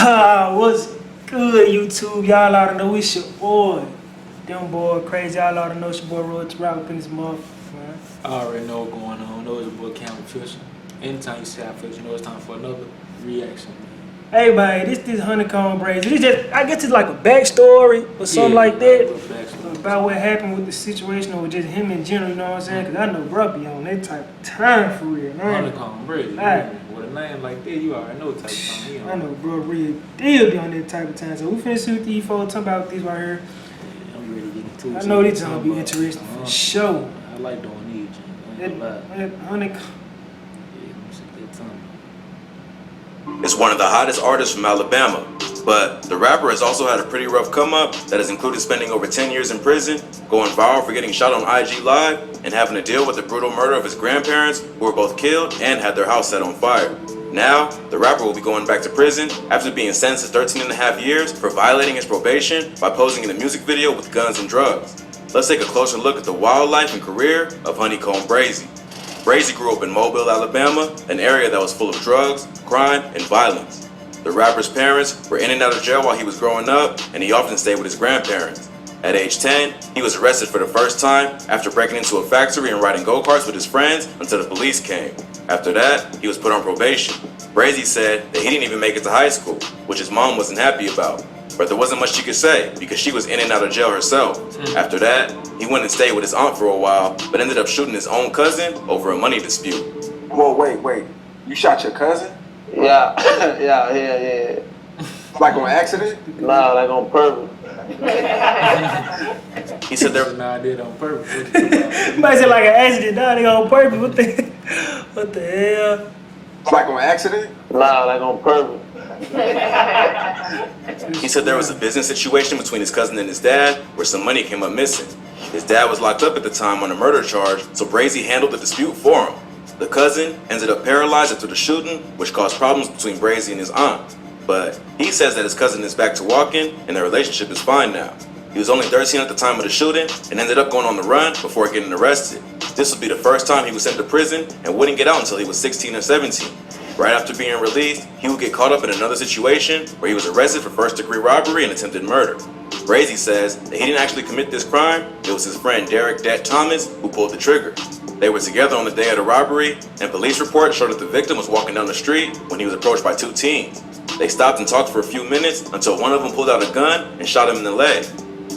What's good, YouTube? Y'all ought to know it's your boy. Them boy crazy. Y'all ought to know it's your boy Road to Rock up in this motherfucker, man. I already know what's going on. I know it's your boy Campbell Fisher. Anytime you see I Fisher, you know it's time for another reaction, man. Hey, man, this Honeykomb Brazy. This just, I guess it's like a backstory or something like that about what happened with the situation or just him in general, you know what I'm saying? Because I know bro be on that type of time for real, man. Honeykomb Brazy. Right. With a name like that, you already know what type of time he on. I know bro real deal be on that type of time. So we finna see what these folks talking about this right here. Yeah, I'm ready to get into it. I know this gonna be interesting for sure. I like doing these, Honeykomb. Is one of the hottest artists from Alabama, but the rapper has also had a pretty rough come up that has included spending over 10 years in prison, going viral for getting shot on IG Live, and having to deal with the brutal murder of his grandparents who were both killed and had their house set on fire. Now, the rapper will be going back to prison after being sentenced to 13 and a half years for violating his probation by posing in a music video with guns and drugs. Let's take a closer look at the wild life and career of Honeykomb Brazy. Brazy grew up in Mobile, Alabama, an area that was full of drugs, crime, and violence. The rapper's parents were in and out of jail while he was growing up, and he often stayed with his grandparents. At age 10, he was arrested for the first time after breaking into a factory and riding go-karts with his friends until the police came. After that, he was put on probation. Brazy said that he didn't even make it to high school, which his mom wasn't happy about. But there wasn't much she could say because she was in and out of jail herself. After that, he went and stayed with his aunt for a while, but ended up shooting his own cousin over a money dispute. Whoa, wait. You shot your cousin? Yeah, yeah. Like on accident? Nah, like on purpose. He said there Nah, I did on purpose. Somebody said like an accident, nah, they on purpose. What the hell? Like on accident? Nah, like on purpose. He said there was a business situation between his cousin and his dad where some money came up missing. His dad was locked up at the time on a murder charge, so Brazy handled the dispute for him. The cousin ended up paralyzed after the shooting, which caused problems between Brazy and his aunt. But he says that his cousin is back to walking and their relationship is fine now. He was only 13 at the time of the shooting and ended up going on the run before getting arrested. This would be the first time he was sent to prison and wouldn't get out until he was 16 or 17. Right after being released, he would get caught up in another situation where he was arrested for first-degree robbery and attempted murder. Brazy says that he didn't actually commit this crime, it was his friend Derek "Dat" Thomas who pulled the trigger. They were together on the day of the robbery, and police reports showed that the victim was walking down the street when he was approached by two teens. They stopped and talked for a few minutes until one of them pulled out a gun and shot him in the leg.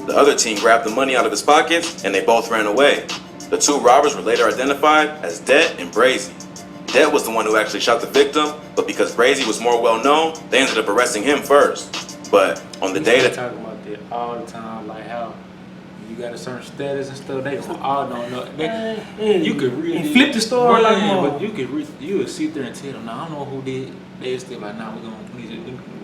The other teen grabbed the money out of his pockets and they both ran away. The two robbers were later identified as Det and Brazy. Det was the one who actually shot the victim, but because Brazy was more well known, they ended up arresting him first. But on the day that talk about that all the time, like how you got a certain status and stuff, they all don't know. You could really and flip the story like more. But you would sit there and tell them, "Nah, I don't know who did." They still like, "Nah, we're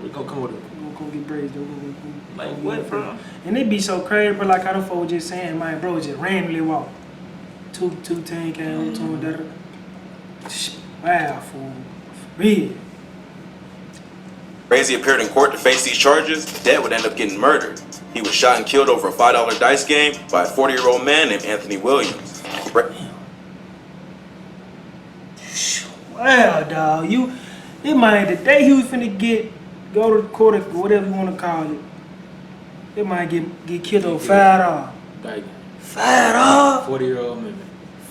gonna come with it." We're gonna get Brazy. Like what, bro? And it be so crazy, bro. Like how them folks just saying, my bro just randomly walk. Two ten came to him. Wow, for real. Brazy appeared in court to face these charges, Det would end up getting murdered. He was shot and killed over a $5 dice game by a 40-year-old man named Anthony Williams. Wow, dog, it might the day he was finna go to court or whatever you wanna call it. It might get killed over $5. Like $5? 40-year-old man.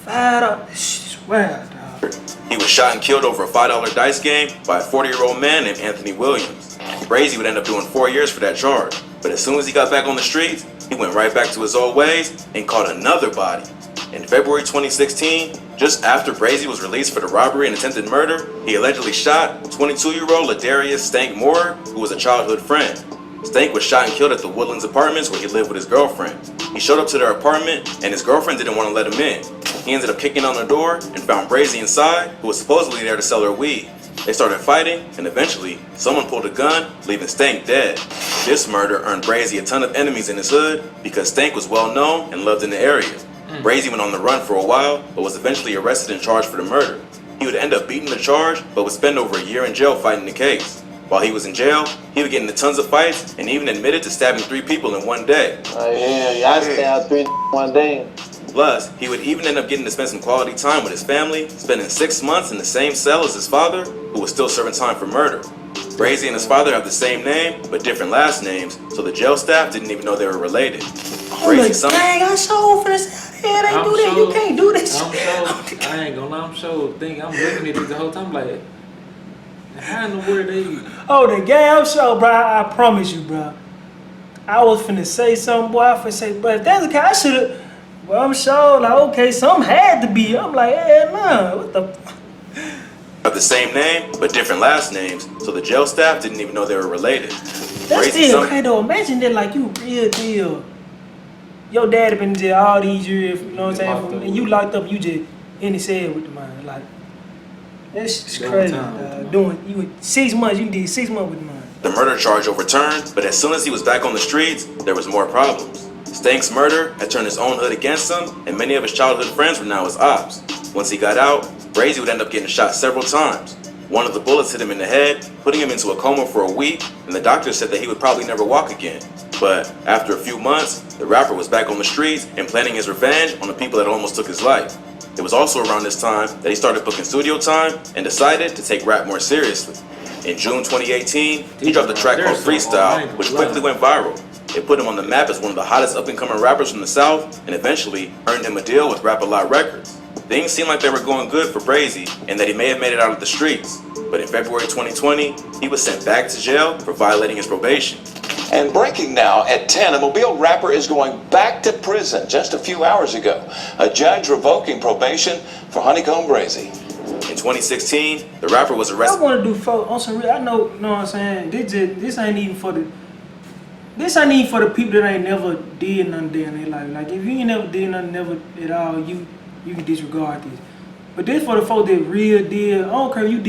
$5. Wow, dog. He was shot and killed over a $5 dice game by a 40-year-old man named Anthony Williams. Brazy would end up doing 4 years for that charge. But as soon as he got back on the streets, he went right back to his old ways and caught another body. In February 2016, just after Brazy was released for the robbery and attempted murder, he allegedly shot 22-year-old Ladarius Stank Moore, who was a childhood friend. Stank was shot and killed at the Woodlands Apartments where he lived with his girlfriend. He showed up to their apartment and his girlfriend didn't want to let him in. He ended up kicking on the door and found Brazy inside, who was supposedly there to sell her weed. They started fighting, and eventually, someone pulled a gun, leaving Stank dead. This murder earned Brazy a ton of enemies in his hood because Stank was well known and loved in the area. Brazy went on the run for a while, but was eventually arrested and charged for the murder. He would end up beating the charge, but would spend over a year in jail fighting the case. While he was in jail, he would get into tons of fights and even admitted to stabbing 3 people in one day. Yeah, I stabbed 3 one day. Plus, he would even end up getting to spend some quality time with his family, spending 6 months in the same cell as his father, who was still serving time for murder. Brazy and his father have the same name, but different last names, so the jail staff didn't even know they were related. Brazy's son. Dang, I sure finna say, hey, they do that. You can't do this. I'm sure. I ain't gonna lie. I'm sure. I'm looking at this the whole time like, how in the world they? Oh, the game show, bro. I promise you, bro. I was finna say something, boy. I finna say, but if that's the case, I should've. Well, I'm sure, like, okay, something had to be. I'm like, hey, nah, what the? Have the same name, but different last names, so the jail staff didn't even know they were related. That's still okay, though. Imagine that, like, you real deal. Your dad have been in jail all these years, you know what I'm saying? And you locked up, you just in the cell with the man. Like, that's just crazy, dog. You 6 months, you did 6 months with the man. The murder charge overturned, but as soon as he was back on the streets, there was more problems. Stank's murder had turned his own hood against him, and many of his childhood friends were now his ops. Once he got out, Brazy would end up getting shot several times. One of the bullets hit him in the head, putting him into a coma for a week, and the doctor said that he would probably never walk again. But after a few months, the rapper was back on the streets and planning his revenge on the people that almost took his life. It was also around this time that he started booking studio time and decided to take rap more seriously. In June 2018, he dropped a track called Freestyle, which quickly went viral. It put him on the map as one of the hottest up-and-coming rappers from the South, and eventually earned him a deal with Rap-A-Lot Records. Things seemed like they were going good for Brazy, and that he may have made it out of the streets. But in February 2020, he was sent back to jail for violating his probation. And breaking now at 10, a Mobile rapper is going back to prison just a few hours ago. A judge revoking probation for Honeykomb Brazy. In 2016, the rapper was arrested. I want to do on some real. I know what I'm saying. This ain't even for the. This ain't even for the people that ain't never did nothing in their life. Like if you ain't never did nothing, never at all, you can disregard this. But this for the folks that real did. I don't care if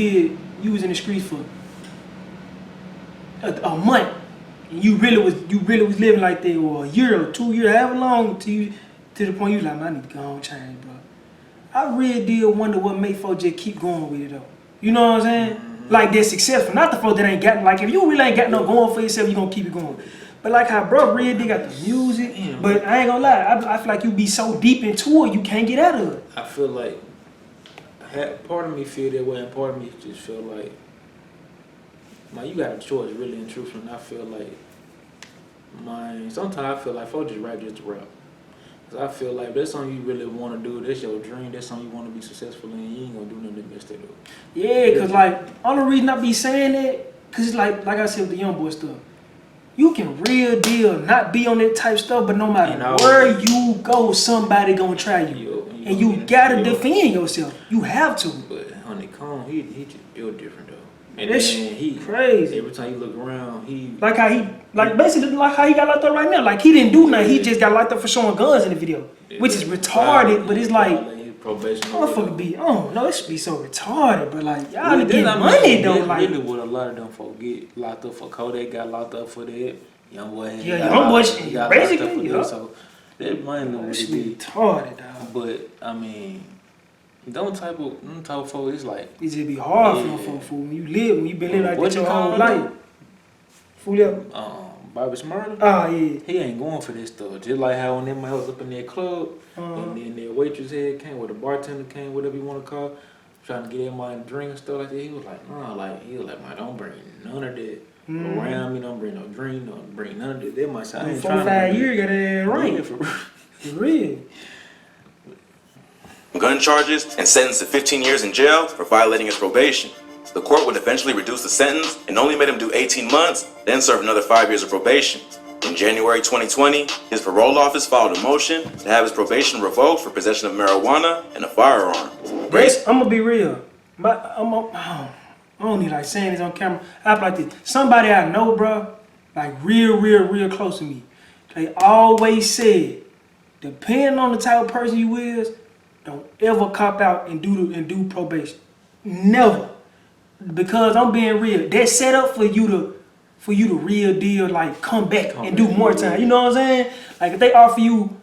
you was in the streets for a month. And you really was living like that, or a year or 2 years, however long, to the point you like, man, I need to go on change, bro. I really did wonder what made folks just keep going with it though. You know what I'm saying? Mm-hmm. Like they're successful. Not the folks that ain't got, like if you really ain't got no going for yourself, you gonna keep it going. But like how bro really did got the music, but I ain't gonna lie, I feel like you be so deep into it, you can't get out of it. I feel like part of me feel that way, and part of me just feel like, man, you got a choice, really and truthfully. And I feel like, sometimes I feel like folks just rap just to rap. Cause I feel like that's something you really want to do. That's your dream. That's something you want to be successful in. You ain't gonna do nothing to mess that up. Yeah, cause like only reason I be saying that, cause it's like I said with the young boy stuff. You can real deal not be on that type stuff, but no matter where you go, somebody gonna try you, and you gotta defend yourself. You have to. But Honeykomb, he just built different though. And that's crazy. Every time you look around, basically like how he got locked up right now. Like he didn't do nothing. He just got locked up for showing guns in the video, which is retarded. But it's like. Motherfucker be, it should be so retarded, but like y'all to get money though. Like really what a lot of them folk get locked up for. Kodak got locked up for that. Young boy, got basically, that. So that money would be retarded, dog. But I mean, them type of folk, it's like it just be hard for them folk when you been living like that your whole life. Fully up. Bobby Smurda? Oh, yeah. He ain't going for this stuff. Just like how when them was up in that club, and then their waitress head came, or the bartender came, whatever you want to call, trying to get him a drink and stuff like that. He was like, nah, man, don't bring none of that around me. Don't bring no drink. Don't bring none of that. That might say, I ain't 4 or 5 years, got that right. For real. Gun charges and sentenced to 15 years in jail for violating his probation. The court would eventually reduce the sentence and only made him do 18 months, then serve another 5 years of probation. In January 2020, his parole office filed a motion to have his probation revoked for possession of marijuana and a firearm. I'm gonna be real. I don't need like saying this on camera. I like this. Somebody I know, bro, like real close to me. They always said, depending on the type of person you is, don't ever cop out and do probation. Never. Because I'm being real, that's set up for you to real deal, like come back and do more time. You know what I'm saying? Like if they offer you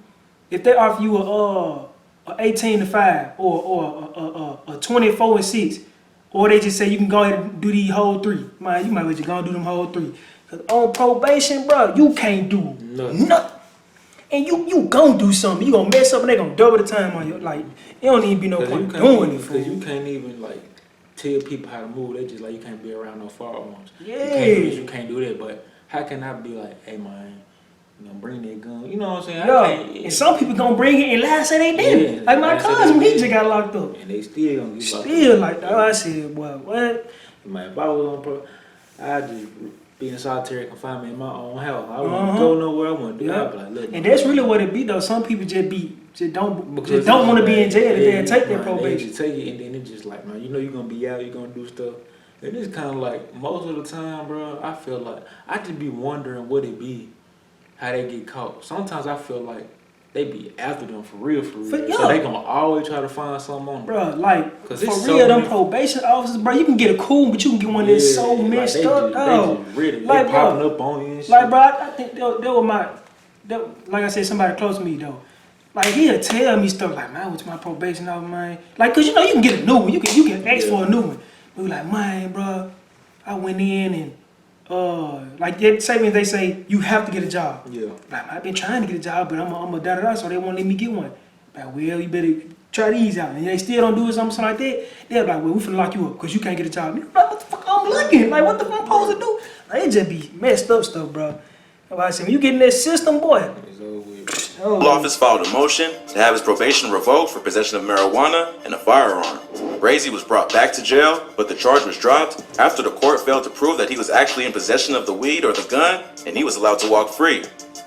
a 18-5 or a 24-6, or they just say you can go ahead and do these whole 3. Man, you might as well just go and do them whole 3. Cause on probation, bro, you can't do nothing. And you gonna do something. You gonna mess up and they gonna double the time on you. Like it don't even be no point doing it. Because you can't even like. tell people how to move. They just like, you can't be around no firearms. Yeah. You can't do this, you can't do that. But how can I be like, hey man, you know, bring that gun? You know what I'm saying? Yo, and some people gonna bring it and lie say they didn't. Yeah, like my lie say cousin, they he just did. got locked up. And they still gonna get Still like that. I said, boy, what? Man, if I was on I'd just be in solitary confinement in my own house. I wouldn't go nowhere. I wouldn't do that. I'd be like, look, and that's really what it be though. Some people just don't because want to be in jail if yeah, they take their man, probation. They just take it and then it's just like, man, you know you're gonna be out, you're gonna do stuff. And it's kind of like most of the time, bro. I feel like I just be wondering what it be, how they get caught. Sometimes I feel like they be after them for real. So they gonna always try to find something on them. Bro, like, for it's real, so them many- probation officers, bro, you can get a cool, but you can get one that's so like, messed they up, dog. They just really, Like, they bro, popping up on you and shit. like, bro, I think they were like I said, somebody close to me, though. Like, he'll tell me stuff like, man, what's my probation officer, man? Like, cause you know, you can get a new one. You can ask for a new one. But we like, man, bro, I went in and, like, they say, you have to get a job. Yeah. Like, I've been trying to get a job, but I'm a da-da-da, so they won't let me get one. Like, well, you better try these out. And they still don't do it, something like that. They're like, well, we finna lock you up because you can't get a job. You're like, what the fuck I'm looking? Like, what the fuck I'm supposed to do? Like, it just be messed up stuff, bro. That's why I said, when you get in that system, boy. It's over with. The office filed a motion to have his probation revoked for possession of marijuana and a firearm. Brazy was brought back to jail, but the charge was dropped after the court failed to prove that he was actually in possession of the weed or the gun, and he was allowed to walk free.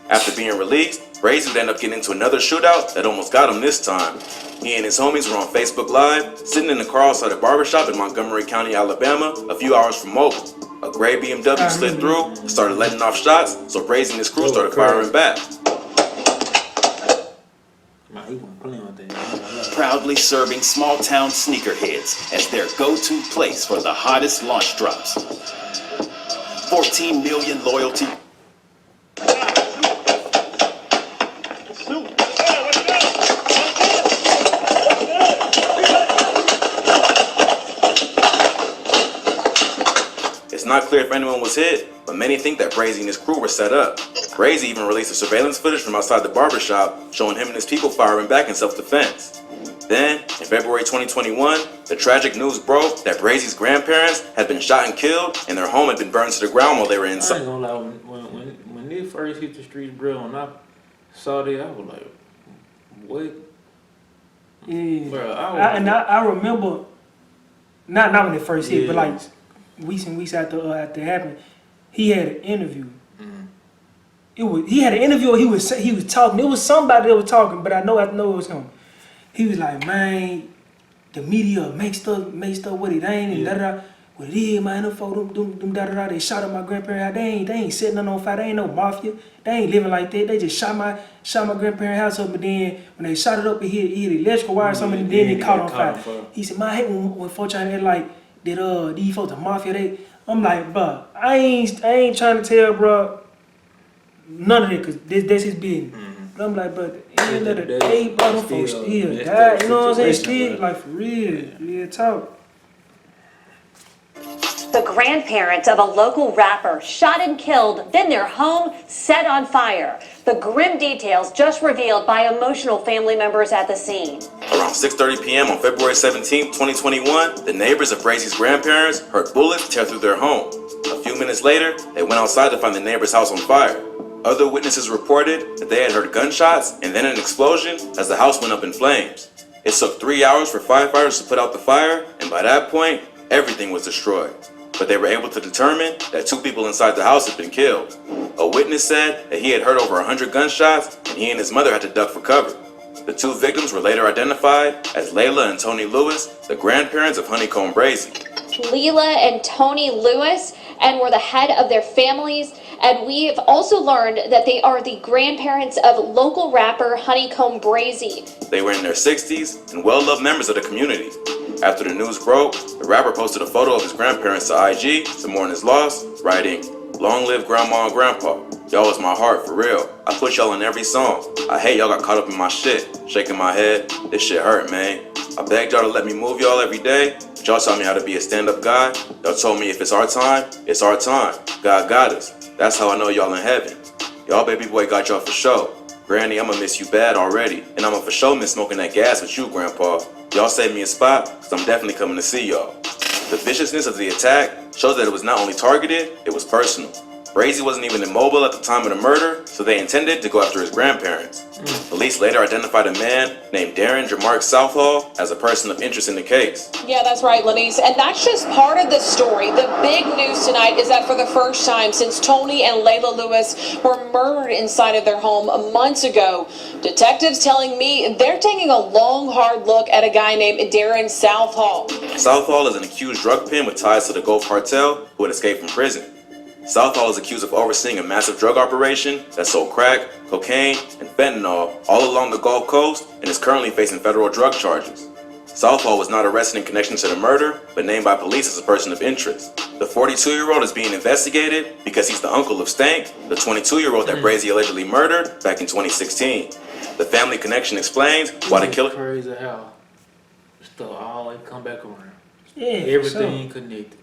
After being released, Brazy would end up getting into another shootout that almost got him this time. He and his homies were on Facebook Live, sitting in the car outside a barbershop in Montgomery County, Alabama, a few hours from Mobile. A gray BMW slid through and started letting off shots, so Brazy and his crew started firing back. Man, he wasn't playing with that. Proudly serving small-town sneakerheads as their go-to place for the hottest launch drops. 14 million loyalty. It's not clear if anyone was hit, but many think that Brazy and his crew were set up. Brazy even released a surveillance footage from outside the barbershop showing him and his people firing back in self-defense. Then, in February 2021, the tragic news broke that Brazy's grandparents had been shot and killed and their home had been burned to the ground while they were I ain't inside. gonna lie, when they first hit the streets, bro, and I saw that, I was like, what? Yeah. Bro, I remember, not when it first hit, but Yeah. like weeks and weeks after it happened, he had an interview. He had an interview. Or he was talking. It was somebody that was talking, but I know it was him. He was like, man, the media make stuff what it ain't and da da da. What it is, man, them folks, them da da da. They shot up my grandparents' house. They ain't setting nothing on fire. They ain't no mafia. They ain't living like that. They just shot my grandparents' house up, but then when they shot it up, it hit electrical wire or something, and then it caught on fire. He said, man, I hate when folks trying to like that. These folks the mafia. I'm like, bro, I ain't trying to tell, bro, none of that, cause that's his business. But I'm like, but at the end of the day, bro, them folks still died. You know what I'm saying? Still, like, for real talk. The grandparents of a local rapper shot and killed, then their home set on fire. The grim details just revealed by emotional family members at the scene. Around 6:30 p.m. on February 17, 2021, the neighbors of Brazy's grandparents heard bullets tear through their home. A few minutes later, they went outside to find the neighbor's house on fire. Other witnesses reported that they had heard gunshots and then an explosion as the house went up in flames. It took 3 hours for firefighters to put out the fire, and by that point, everything was destroyed. But they were able to determine that 2 people inside the house had been killed. A witness said that he had heard over 100 gunshots and he and his mother had to duck for cover. The 2 victims were later identified as Layla and Tony Lewis, the grandparents of Honeykomb Brazy. Leela and Tony Lewis, and were the head of their families. And we've also learned that they are the grandparents of local rapper Honeycomb Brazy. They were in their 60s and well-loved members of the community. After the news broke, the rapper posted a photo of his grandparents to IG to mourn his loss, writing, "Long live Grandma and Grandpa. Y'all was my heart, for real. I put y'all in every song. I hate y'all got caught up in my shit. Shaking my head. This shit hurt, man. I begged y'all to let me move y'all every day, but y'all taught me how to be a stand-up guy. Y'all told me if it's our time, it's our time. God got us. That's how I know y'all in heaven. Y'all baby boy got y'all for sure. Granny, I'ma miss you bad already, and I'ma for sure miss smoking that gas with you, Grandpa. Y'all saved me a spot, cause I'm definitely coming to see y'all." The viciousness of the attack shows that it was not only targeted, it was personal. Brazy wasn't even immobile at the time of the murder, so they intended to go after his grandparents. Police later identified a man named Darren Jamark Southall as a person of interest in the case. Yeah, that's right, Lenise. And that's just part of the story. The big news tonight is that for the first time since Tony and Layla Lewis were murdered inside of their home months ago, detectives telling me they're taking a long, hard look at a guy named Darren Southall. Southall is an accused drug pin with ties to the Gulf Cartel who had escaped from prison. Southall is accused of overseeing a massive drug operation that sold crack, cocaine, and fentanyl all along the Gulf Coast and is currently facing federal drug charges. Southall was not arrested in connection to the murder, but named by police as a person of interest. The 42-year-old is being investigated because he's the uncle of Stank, the 22-year-old that Brazy allegedly murdered back in 2016. The family connection explains why the killer... Crazy how stuff always come back around. Yeah, Everything connected.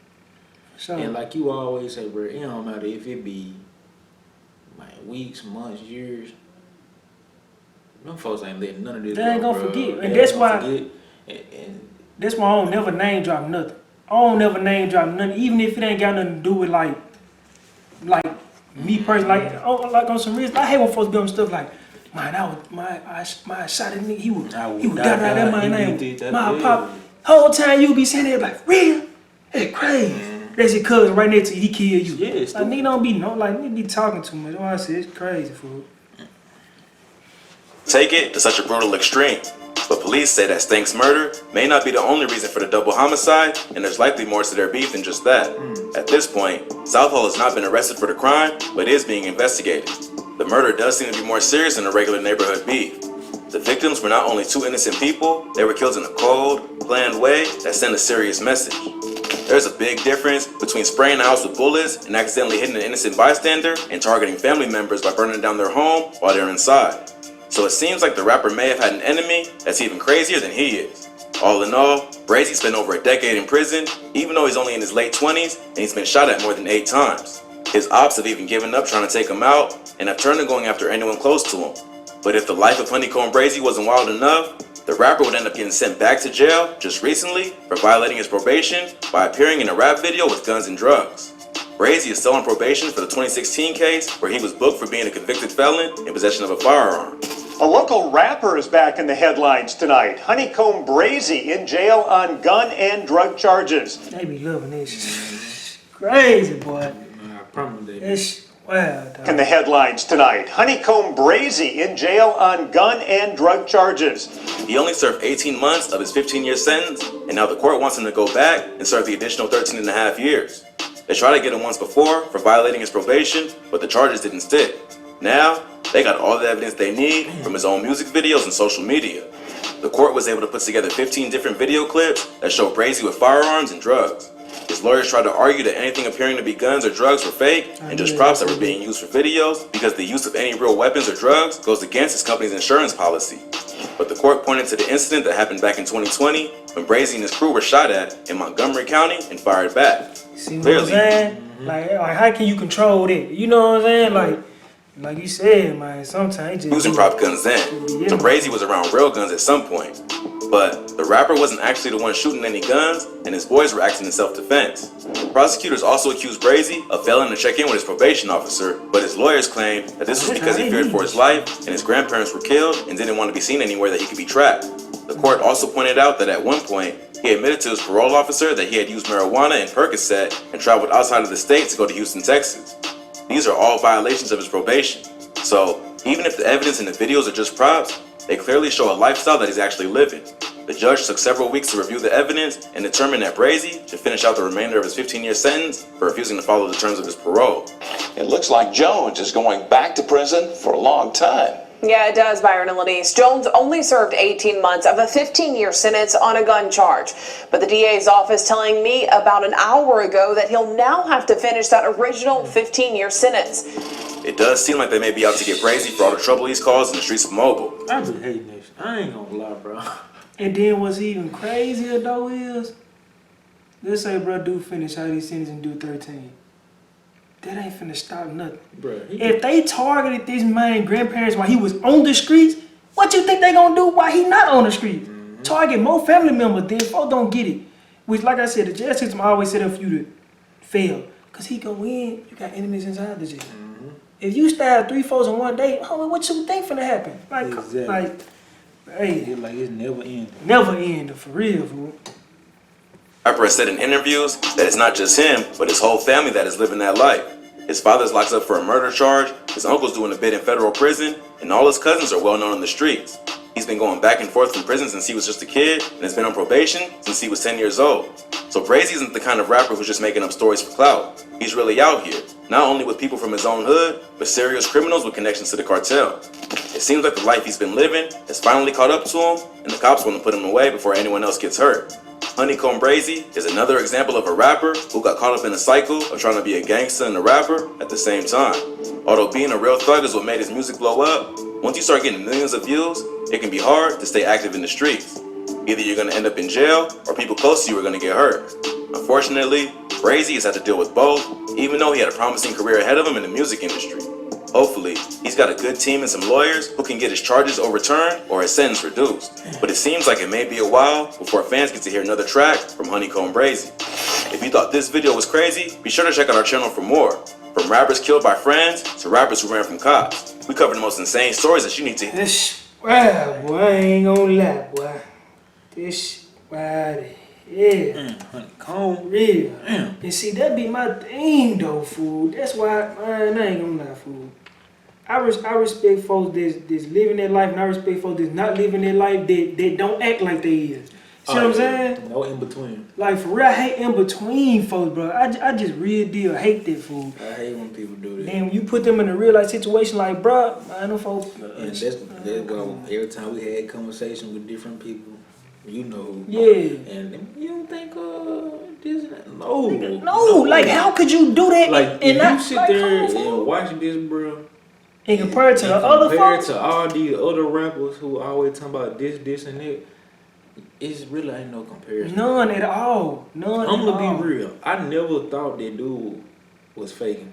So, And like you always say, bro, it don't matter if it be like weeks, months, years. Them folks ain't letting none of this they ain't go, gonna bro. forget. They And that's ain't why gonna forget. And that's why I don't never name drop nothing. I don't never name drop nothing, even if it ain't got nothing to do with like me personally. Like on some reason, I hate when folks be on stuff like, man, I shot that nigga. He was got right there, my name. My pop. Whole time you be sitting there like, real? That's crazy. That's your cousin right next to you. He killed you. Yeah, it's like nigga don't be nigga be talking too much. That's why I say it's crazy, fool. Take it to such a brutal extreme. But police say that Stank's murder may not be the only reason for the double homicide, and there's likely more to their beef than just that. At this point, Southall has not been arrested for the crime, but is being investigated. The murder does seem to be more serious than a regular neighborhood beef. The victims were not only two innocent people, they were killed in a cold, planned way that sent a serious message. There's a big difference between spraying a house with bullets and accidentally hitting an innocent bystander and targeting family members by burning down their home while they're inside. So it seems like the rapper may have had an enemy that's even crazier than he is. All in all, Brazy spent over a decade in prison, even though he's only in his late 20s and he's been shot at more than 8 times. His ops have even given up trying to take him out and have turned to going after anyone close to him. But if the life of Honeykomb Brazy wasn't wild enough, the rapper would end up getting sent back to jail just recently for violating his probation by appearing in a rap video with guns and drugs. Brazy is still on probation for the 2016 case where he was booked for being a convicted felon in possession of a firearm. A local rapper is back in the headlines tonight. Honeykomb Brazy in jail on gun and drug charges. They be loving this. Crazy, boy. I promise they It's wow, dog. In the headlines tonight. Honeykomb Brazy in jail on gun and drug charges. He only served 18 months of his 15-year sentence, and now the court wants him to go back and serve the additional 13 and a half years. They tried to get him once before for violating his probation, but the charges didn't stick. Now, they got all the evidence they need from his own music videos and social media. The court was able to put together 15 different video clips that show Brazy with firearms and drugs. His lawyers tried to argue that anything appearing to be guns or drugs were fake and just props that were being used for videos because the use of any real weapons or drugs goes against his company's insurance policy. But the court pointed to the incident that happened back in 2020 when Brazy and his crew were shot at in Montgomery County and fired back. See what I'm saying? Like how can you control that? You know what I'm saying? Like you said, man, sometimes just Using prop guns then. So Brazy was around real guns at some point. But the rapper wasn't actually the one shooting any guns, and his boys were acting in self-defense. Prosecutors also accused Brazy of failing to check in with his probation officer, but his lawyers claimed that this was because he feared for his life and his grandparents were killed and didn't want to be seen anywhere that he could be tracked. The court also pointed out that at one point, he admitted to his parole officer that he had used marijuana and Percocet and traveled outside of the state to go to Houston, Texas. These are all violations of his probation. So, even if the evidence in the videos are just props, they clearly show a lifestyle that he's actually living. The judge took several weeks to review the evidence and determined that Brazy should finish out the remainder of his 15-year sentence for refusing to follow the terms of his parole. It looks like Jones is going back to prison for a long time. Yeah, it does, Byron and Lenise. Jones only served 18 months of a 15-year sentence on a gun charge. But the DA's office telling me about an hour ago that he'll now have to finish that original 15-year sentence. It does seem like they may be out to get Brazy for all the trouble he's caused in the streets of Mobile. I be hating this. I ain't gonna lie, bro. And then what's even crazier though is, let's say bro do finish out his sentence and do 13. That ain't finna stop nothing. Bruh, If they targeted this man grandparents while he was on the streets, what you think they gonna do while he not on the streets? Target more family members, then folks don't get it. Which, like I said, the jail system always set up for you to fail. Because he go in, you got enemies inside the jail. Mm-hmm. If you stab 3 folks in one day, homie, what you think finna happen? Like, Exactly. hey, It's like it's never ending. never end, for real, fool. Rapper has said in interviews that it's not just him, but his whole family that is living that life. His father's locked up for a murder charge, his uncle's doing a bid in federal prison, and all his cousins are well known in the streets. He's been going back and forth from prison since he was just a kid, and has been on probation since he was 10 years old. So Brazy isn't the kind of rapper who's just making up stories for clout. He's really out here, not only with people from his own hood, but serious criminals with connections to the cartel. It seems like the life he's been living has finally caught up to him, and the cops want to put him away before anyone else gets hurt. Honeykomb Brazy is another example of a rapper who got caught up in a cycle of trying to be a gangster and a rapper at the same time. Although being a real thug is what made his music blow up, once you start getting millions of views, it can be hard to stay active in the streets. Either you're going to end up in jail, or people close to you are going to get hurt. Unfortunately, Brazy has had to deal with both, even though he had a promising career ahead of him in the music industry. Hopefully, he's got a good team and some lawyers who can get his charges overturned or his sentence reduced. But it seems like it may be a while before fans get to hear another track from Honeykomb Brazy. If you thought this video was crazy, be sure to check out our channel for more. From rappers killed by friends to rappers who ran from cops. We cover the most insane stories that you need to hear. This, wow, boy, I ain't gonna lie, boy. This, wow, yeah. Honeycomb. Real. And see, that be my thing, though, fool. That's why, man, I ain't gonna lie, fool. I respect folks that's living their life, and I respect folks that's not living their life that don't act like they is. See what I'm saying? No in between. Like, for real, I hate in between folks, bro. I just real deal hate that, fool. I hate when people do that. Then when you put them in a real life situation, like, bro, I know folks. And that's why every time we had conversation with different people, you know. Yeah. And you don't think this no. No, like, how could you do that? Like, and if not you sit like, there come on, and watch this, bro. And compared to the other compared folks, to all these other rappers who always talking about this, and that, it's really ain't no comparison. none at all. None I'm at gonna all. be real. I never thought that dude was faking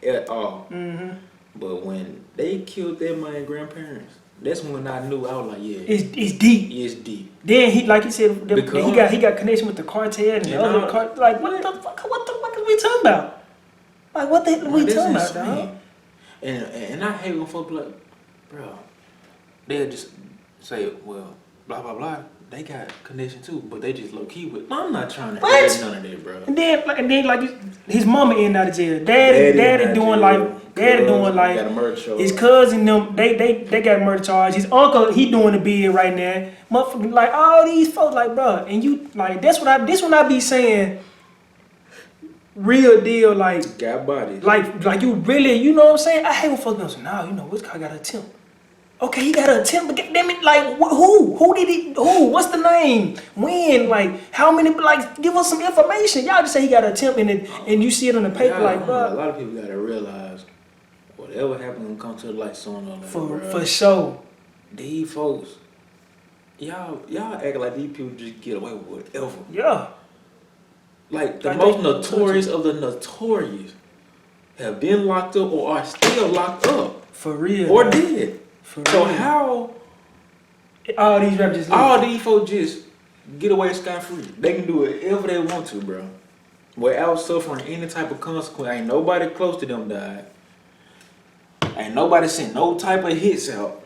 at all. Mm-hmm. But when they killed their my grandparents, that's when I knew. I was like, yeah, It's deep. it's deep. Then he, like he said, Because- he got connection with the cartel and the other cartel. Like, what the fuck is we talking about? Like, what the hell are we That's talking about, insane. dog? And I hate when folks be like, bro, they'll just say, well, blah blah blah. They got connection too, but they just low key with. I'm not trying to hear none of that, bro. And then like his mama in out of jail. Daddy doing like got a murder charge. his cousin them they got murder charge. His uncle he doing the bid right now. Motherfucker, like all these folks like, bro, and you like this when I be saying real deal, like Got bodies. like you really, you know what I'm saying? I hate when folks say, nah, you know this guy got an attempt. Okay, he got an attempt, but damn it, like who did he? Who? What's the name? When? Like how many? Like give us some information. Y'all just say he got an attempt, and you see it on the paper, like, bro. A lot of people gotta realize whatever happens when it comes to the light sooner or later. For sure. These folks, y'all act like these people just get away with whatever. Yeah. Like the Like most they- notorious of the notorious have been locked up or are still locked up For real. or man. dead. For So real. how all these rappers just all these folks just get away scot free? They can do whatever they want to, bro. Without suffering any type of consequence. Ain't nobody close to them died. Ain't nobody sent no type of hits out.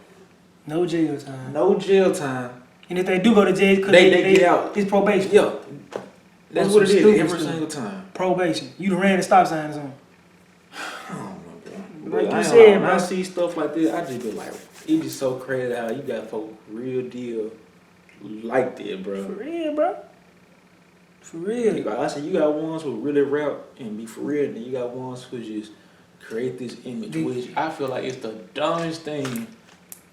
no jail time. No jail time. And if they do go to jail, because They get out. It's probation. Yeah. That's On what it some is stupid every stuff. single time. Probation. You done ran the stop signs on. I don't know, bro. Like you When said, I bro. see stuff like this, I just be like, it's just so crazy how you got folks real deal like that, For bro. real, bro. For real. Like I said, you got ones who really rap and be for real, and then you got ones who just create this image, which I feel like it's the dumbest thing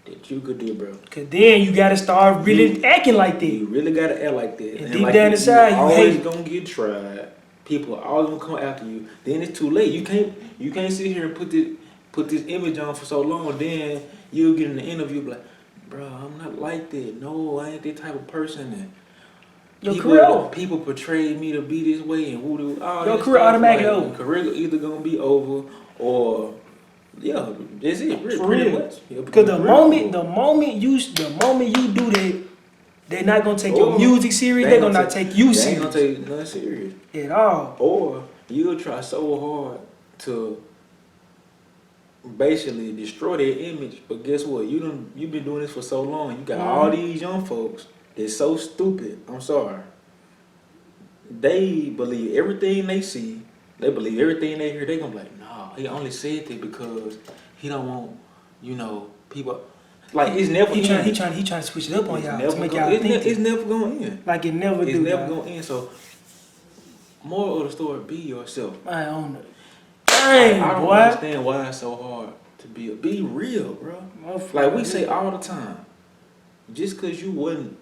that you could do, bro. Cause then you gotta start really acting like that. You really gotta act like that. And deep down inside, you always hate. gonna get tried. People are always gonna come after you. Then it's too late. You can't sit here and put this image on for so long. Then you'll get in the interview like, bro, I'm not like that. No, I ain't that type of person. And Your career over. people portray me to be this way and woo all Your this career stuff. automatically Like, over. your career either gonna be over or yeah, that's it. For pretty real. much. Yeah, Cause the career moment over. you do that, they're not gonna take your music serious. They're gonna not take you They ain't gonna serious take nothing serious at all. Or you'll try so hard to basically destroy their image, but guess what? You've been doing this for so long. You got all these young folks that's so stupid. I'm sorry. They believe everything they see. They believe everything they hear. They gonna be like, nah, he only said that because he don't want, people. Like it's never. He trying to switch it up on y'all to make y'all think. It's never going in. Like it never do. It's never going in. So, moral of the story: be yourself. I own it. Dang, I don't boy. understand why it's so hard to be real, bro. Like we say all the time, just because you wasn't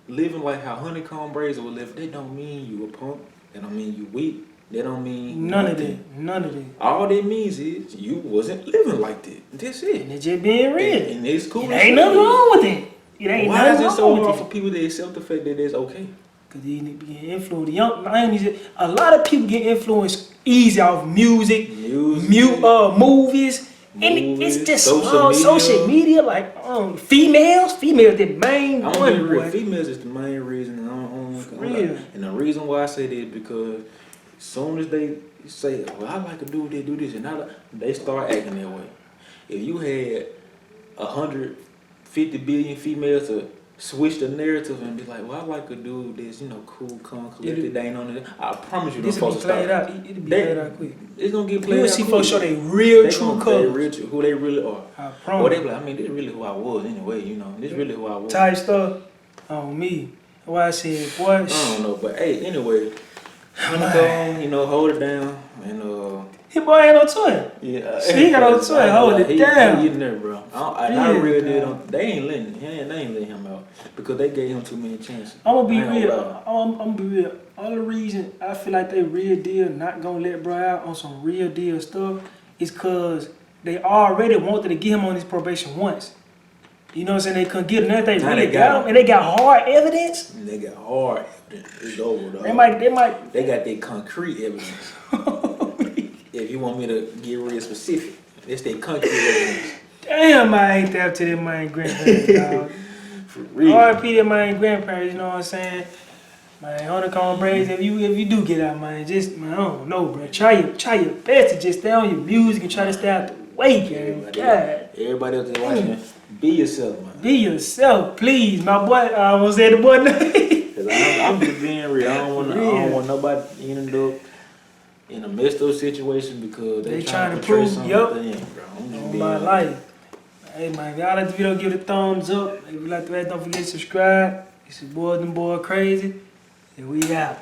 living like how Honeykomb Brazy would live, that don't mean you a punk. That don't mean you weak. That don't mean None of that. All that means is you wasn't living like that. That's it. And it's just being real. And it's cool. It ain't nothing wrong with it. It ain't Why is nothing it so wrong hard with for it. people to accept the fact that it's okay? Because they need to be influenced. A lot of people get influenced easy off music, movies. And it's just social media, like females the main I'm one. gonna be real. Boy. Females is the main reason. And the reason why I say this because as soon as they say, "Well, I like to do this," and they start acting that way. If you had 150 billion females to switch the narrative and be like, "Well, I like to do this," cool, calm, collected. They ain't on it. I promise you, This will be played out. It'll be played out quick. It's gonna get played You out. will see folks show their real, true colors. Who they really are. I Or promise. they be like, I mean, this is really who I was anyway. This really who I was. Type stuff on me. Why I said, boy. I don't know, but hey, anyway, Honeykomb, hold it down, and He boy ain't no twin. yeah, He got no twin. Hold it down. He in there, bro. I really did. They ain't letting him out because they gave him too many chances. I'm gonna be real. I'm gonna be real. All the reason I feel like they real deal not gonna let bro out on some real deal stuff is cause they already wanted to get him on his probation once. You know what I'm saying? They couldn't get him. Now they really got him, and they got hard evidence. And they got hard evidence. It's over, though. They might. They got that concrete evidence. If you want me to get real specific, it's that concrete evidence. Damn, I hate that to their man grandparents, dog. For real. R.I.P. their man grandparents. You know what I'm saying? Man, Honeykomb Brazy, if you do get out, man, just I don't know, bro. Try your best to just stay on your music and try to stay out the way, man. Everybody else is watching. Be yourself, man. Be yourself, please, my boy. I almost said the boy name. Cause I'm just being real. I don't want nobody end up in a messed up situation because they trying to prove something. On my life. Hey man, if y'all like the video, give it a thumbs up. If you like the rest, don't forget to subscribe. It's your boy, them boy crazy. And we out.